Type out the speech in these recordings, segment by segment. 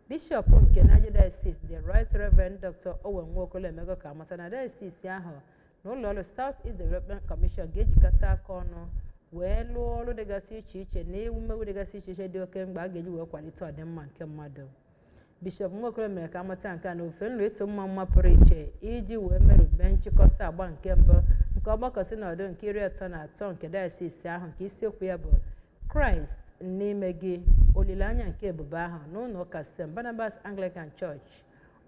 Bishop nke Niger Diocese, the Right Reverend Dr. Owen Nwokolo emego ka amata na diocese ahụ na ụlọọrụ South East Development Commission ga-ejikọta aka ọnụ wee lụọ ọrụ dịgasị iche iche na ewumewu dịgasị iche iche dị oke mkpa a ga-eji wee kwalite ọdịmma nke mmadụ. Bishop Nwokolo mere ka amata nke a na ofe nlu ịtụ mma pụrụ iche iji wee merube nchịkọta agba nke mbụ nke ọgbakọ sinọdụ nke 33 nke diocese ahụ nke isiokwu ya bụ Kraịst n'ime gị, olileanya nke ebube ahụ n'ụlọ ụka St. Barnabas Anglican Church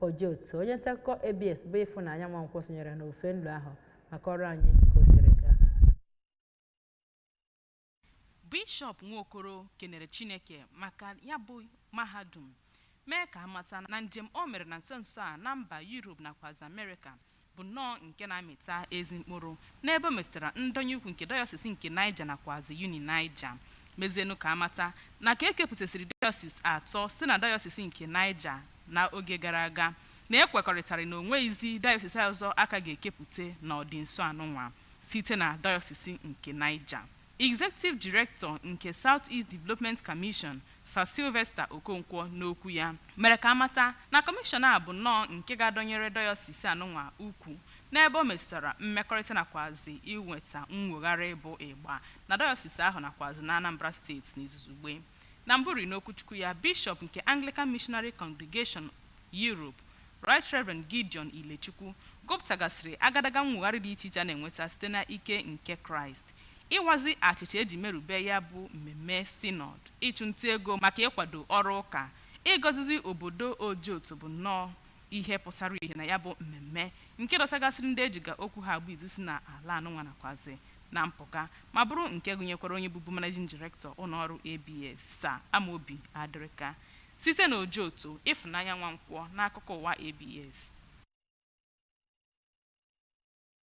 Ojoto. Onye nta akụkọ ABS bụ Ifunanya Nwankwọ sonyere n'ofe nlu ahụ maka ọrụ anyị ka o siri gaa. Bishop Nwokolo kenere Chineke maka ya bụ mahadum mee ka amata na njem o mere na nso a na mba Europe nakwazi America bụ nnọọ nke na-amịta ezi mkpụrụ n'ebe o metụtara ndonye ukwu nke Diocese nke Niger nakwazi Uni Niger. Mezienu ka amata na ka ekepụtasịrị Diocese atọ site na Diocese nke Niger na oge gara aga na ekwekọrịtara na onweghịzi Diocese ọzọ aka ga-ekepụta n'ọdịnso anụnwa site na Diocese nke Niger. Executive Director nke South East Development Commission, Sir Sylvester Okonkwo n'okwu ya mere ka amata na kọmishọn a bụ nnọọ nke ga-adọnyere Diocese anụnwa ukwu n'ebe o metụtara mmekọrịta nakwazi inweta mwegharị bụ ịgba na Diocese ahụ nakwazi na Anambra Steeti n'izugbe. Na mbụri n'okwuchukwu ya, Bishop nke Anglican Missionary Congregation Europe, Right Reverend Gideon Ilechukwu gụpụtagasịrị agadaga mwegharị dị iche iche a na-enweta site na ike nke Kraịst, ịwazi achịcha eji merube ya bụ mmemme synod, ịchụnta ego maka ịkwado ọrụ ụka, ịgọzizi obodo Ojoto bụ nnọọ ihe pụtara ihe na ya bụ mmemme nke dọsagasịrị ndị ejiga okwu ha bụ izu si na ala anụnwa nakwazi na mpụga ma bụrụ nke gụnyekwara onye bụbu Managing Director ụlọọrụ ABS Sir Amobi Adịrịka site na Ojoto. Ifunanya Nwankwọ n'akụkọ ụwa ABS.